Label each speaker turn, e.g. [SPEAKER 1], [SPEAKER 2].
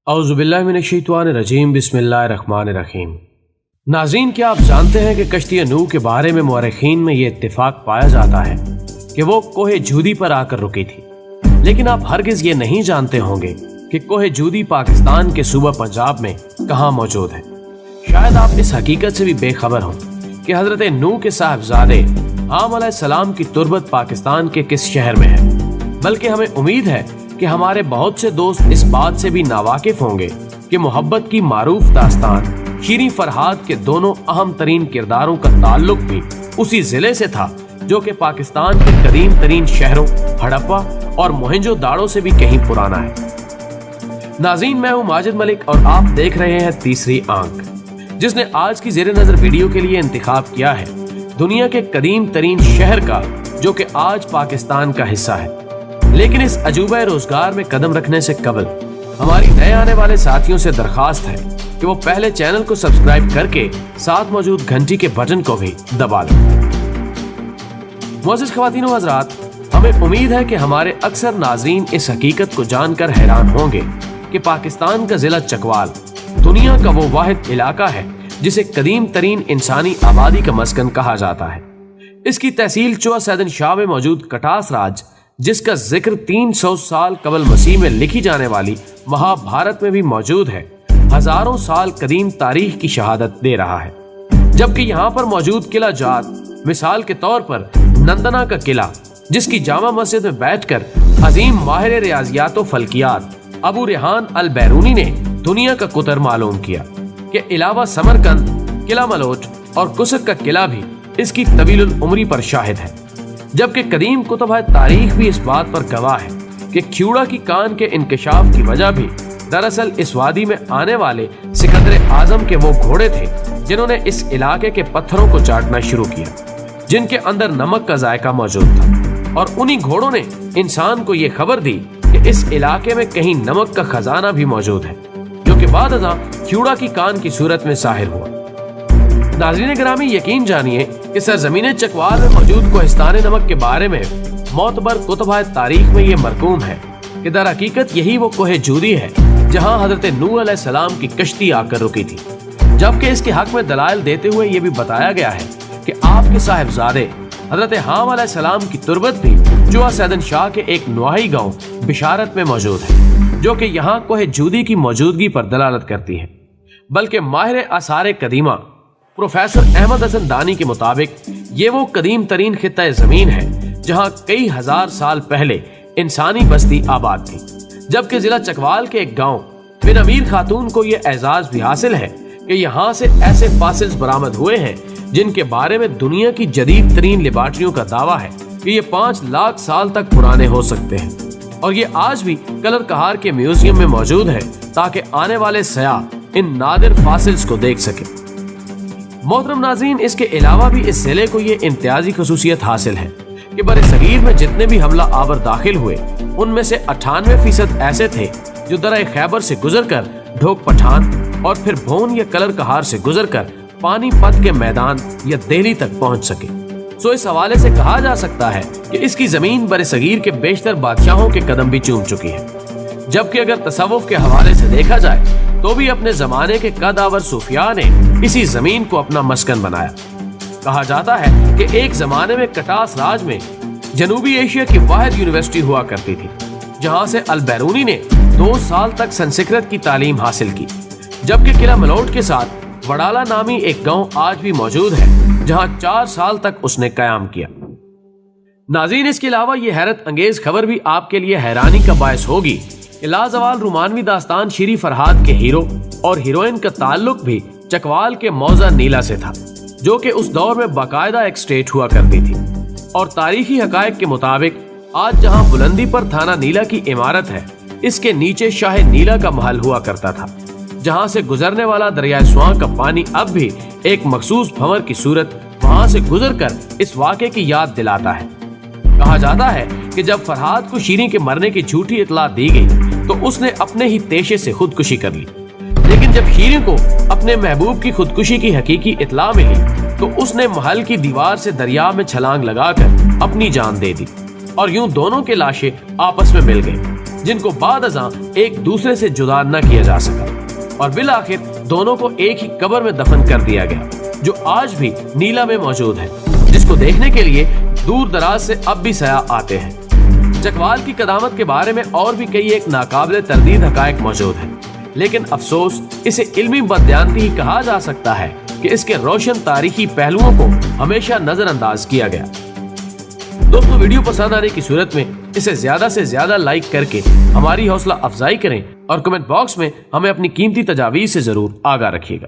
[SPEAKER 1] اعوذ باللہ من الشیطان الرجیم بسم اللہ الرحمن الرحیم۔ ناظرین، کیا آپ جانتے ہیں کہ کشتی نوح کے بارے میں مورخین میں یہ اتفاق پایا جاتا ہے کہ وہ کوہ جودی پر آ کر رکی تھی، لیکن آپ ہرگز یہ نہیں جانتے ہوں گے کہ کوہ جودی پاکستان کے صوبہ پنجاب میں کہاں موجود ہے۔ شاید آپ اس حقیقت سے بھی بے خبر ہوں کہ حضرت نوح کے صاحبزادے حام علیہ السلام کی تربت پاکستان کے کس شہر میں ہے، بلکہ ہمیں امید ہے کہ ہمارے بہت سے دوست اس بات سے بھی ناواقف ہوں گے کہ محبت کی معروف داستان شیریں فرہاد کے دونوں اہم ترین کرداروں کا تعلق بھی اسی ضلع سے تھا جو کہ پاکستان کے قدیم ترین شہروں ہڑپا اور موہنجو داڑو سے بھی کہیں پرانا ہے۔ ناظرین، میں ہوں ماجد ملک اور آپ دیکھ رہے ہیں تیسری آنکھ، جس نے آج کی زیر نظر ویڈیو کے لیے انتخاب کیا ہے دنیا کے قدیم ترین شہر کا جو کہ آج پاکستان کا حصہ ہے۔ لیکن اس عجوبہ روزگار میں قدم رکھنے سے قبل ہماری نئے آنے والے ساتھیوں سے درخواست ہے کہ وہ پہلے چینل کو سبسکرائب کر کے ساتھ موجود گھنٹی کے بٹن کو بھی دبا لیں۔ معزز خواتین و حضرات، ہمیں امید ہے کہ ہمارے اکثر ناظرین اس حقیقت کو جان کر حیران ہوں گے کہ پاکستان کا ضلع چکوال دنیا کا وہ واحد علاقہ ہے جسے قدیم ترین انسانی آبادی کا مسکن کہا جاتا ہے۔ اس کی تحصیل چوہ سیدن شاہ میں موجود کٹاس راج، جس کا ذکر 300 سال قبل مسیح میں لکھی جانے والی مہا بھارت میں بھی موجود ہے، ہزاروں سال قدیم تاریخ کی شہادت دے رہا ہے۔ جبکہ یہاں پر موجود قلعہ جات، مثال کے طور پر نندنا کا قلعہ، جس کی جامع مسجد میں بیٹھ کر عظیم ماہر ریاضیات و فلکیات ابو ریحان البیرونی نے دنیا کا قطر معلوم کیا کہ علاوہ سمرقند، قلعہ ملوٹ اور کسک کا قلعہ بھی اس کی طویل العمری پر شاہد ہے۔ جبکہ قدیم کتب تاریخ بھی اس بات پر گواہ ہے کہ کھیوڑا کی کان کے انکشاف کی وجہ بھی دراصل اس وادی میں آنے والے سکندر اعظم کے وہ گھوڑے تھے جنہوں نے اس علاقے کے پتھروں کو چاٹنا شروع کیا، جن کے اندر نمک کا ذائقہ موجود تھا، اور انہی گھوڑوں نے انسان کو یہ خبر دی کہ اس علاقے میں کہیں نمک کا خزانہ بھی موجود ہے، جو کہ بعد ازاں کھیوڑا کی کان کی صورت میں ظاہر ہوا۔ ناظرین گرامی، یقین جانیے کہ سرزمین چکوال میں موجود کوہستان نمک کے بارے میں معتبر کتب تاریخ میں یہ مرقوم ہے کہ در حقیقت یہی وہ کوہ جودی ہے جہاں حضرت نوح علیہ السلام کی کشتی آ کر رکی تھی، جبکہ اس کے حق میں دلائل دیتے ہوئے یہ بھی بتایا گیا ہے کہ آپ کے صاحبزادے حضرت حام علیہ السلام کی تربت بھی چوہ سیدن شاہ کے ایک نواحی گاؤں بشارت میں موجود ہے، جو کہ یہاں کوہ جودی کی موجودگی پر دلالت کرتی ہے۔ بلکہ ماہر آثار قدیمہ پروفیسر احمد حسن دانی کے مطابق یہ وہ قدیم ترین خطہ زمین ہے جہاں کئی ہزار سال پہلے انسانی بستی آباد تھی، جبکہ ضلع چکوال کے ایک گاؤں بن امیر خاتون کو یہ اعزاز بھی حاصل ہے کہ یہاں سے ایسے فاسلز برآمد ہوئے ہیں جن کے بارے میں دنیا کی جدید ترین لیبارٹریوں کا دعویٰ ہے کہ یہ 5 لاکھ سال تک پرانے ہو سکتے ہیں، اور یہ آج بھی کلر کہار کے میوزیم میں موجود ہے تاکہ آنے والے سیاح ان نادر فاسلز کو دیکھ سکیں۔ محترم ناظرین، اس کے علاوہ بھی اس ضلع کو یہ امتیازی خصوصیت حاصل ہے کہ بر صغیر میں جتنے بھی حملہ آور داخل ہوئے ان میں سے 98% ایسے تھے جو درہ خیبر سے گزر کر ڈھوک پٹھان اور پھر بھون یا کلر کہار سے گزر کر پانی پت کے میدان یا دہلی تک پہنچ سکے۔ سو اس حوالے سے کہا جا سکتا ہے کہ اس کی زمین بر صغیر کے بیشتر بادشاہوں کے قدم بھی چوم چکی ہے، جبکہ اگر تصوف کے حوالے سے دیکھا جائے تو بھی اپنے زمانے کے قدآور صوفیاء نے اسی زمین کو اپنا مسکن بنایا۔ کہا جاتا ہے کہ ایک زمانے میں کٹاس راج میں جنوبی ایشیا کی واحد یونیورسٹی ہوا کرتی تھی، جہاں سے البیرونی نے 2 سال تک سنسکرت کی تعلیم حاصل کی، جبکہ قلعہ ملوٹ کے ساتھ وڈالہ نامی ایک گاؤں آج بھی موجود ہے جہاں 4 سال تک اس نے قیام کیا۔ ناظرین، اس کے علاوہ یہ حیرت انگیز خبر بھی آپ کے لیے حیرانی کا باعث ہوگی کہ لازوال رومانوی داستان شیریں فرہاد کے ہیرو اور ہیروئن کا تعلق بھی چکوال کے موضع نیلا سے تھا، جو کہ اس دور میں باقاعدہ ایک اسٹیٹ ہوا کرتی تھی، اور تاریخی حقائق کے مطابق آج جہاں بلندی پر تھانہ نیلا کی عمارت ہے، اس کے نیچے شاہ نیلا کا محل ہوا کرتا تھا، جہاں سے گزرنے والا دریائے سواں کا پانی اب بھی ایک مخصوص بھنور کی صورت وہاں سے گزر کر اس واقعے کی یاد دلاتا ہے۔ کہا جاتا ہے کہ جب فرہاد کو شیریں کے مرنے کی جھوٹی اطلاع دی گئی تو اس نے اپنے ہی تیشے سے خودکشی کر لی، لیکن جب شیریں کو اپنے محبوب کی خودکشی کی حقیقی اطلاع ملی تو اس نے محل کی دیوار سے دریا میں چھلانگ لگا کر اپنی جان دے دی، اور یوں دونوں کے لاشیں آپس میں مل گئیں، جن کو بعد ازاں ایک دوسرے سے جدا نہ کیا جا سکا، اور بالآخر دونوں کو ایک ہی قبر میں دفن کر دیا گیا، جو آج بھی نیلا میں موجود ہے، جس کو دیکھنے کے لیے دور دراز سے اب بھی سیاح آتے ہیں۔ چکوال کی قدامت کے بارے میں اور بھی کئی ایک ناقابل تردید حقائق موجود ہیں، لیکن افسوس اسے علمی بددیانتی ہی کہا جا سکتا ہے کہ اس کے روشن تاریخی پہلوؤں کو ہمیشہ نظر انداز کیا گیا۔ دوستو، ویڈیو پسند آنے کی صورت میں اسے زیادہ سے زیادہ لائک کر کے ہماری حوصلہ افزائی کریں اور کمنٹ باکس میں ہمیں اپنی قیمتی تجاویز سے ضرور آگاہ رکھیے گا۔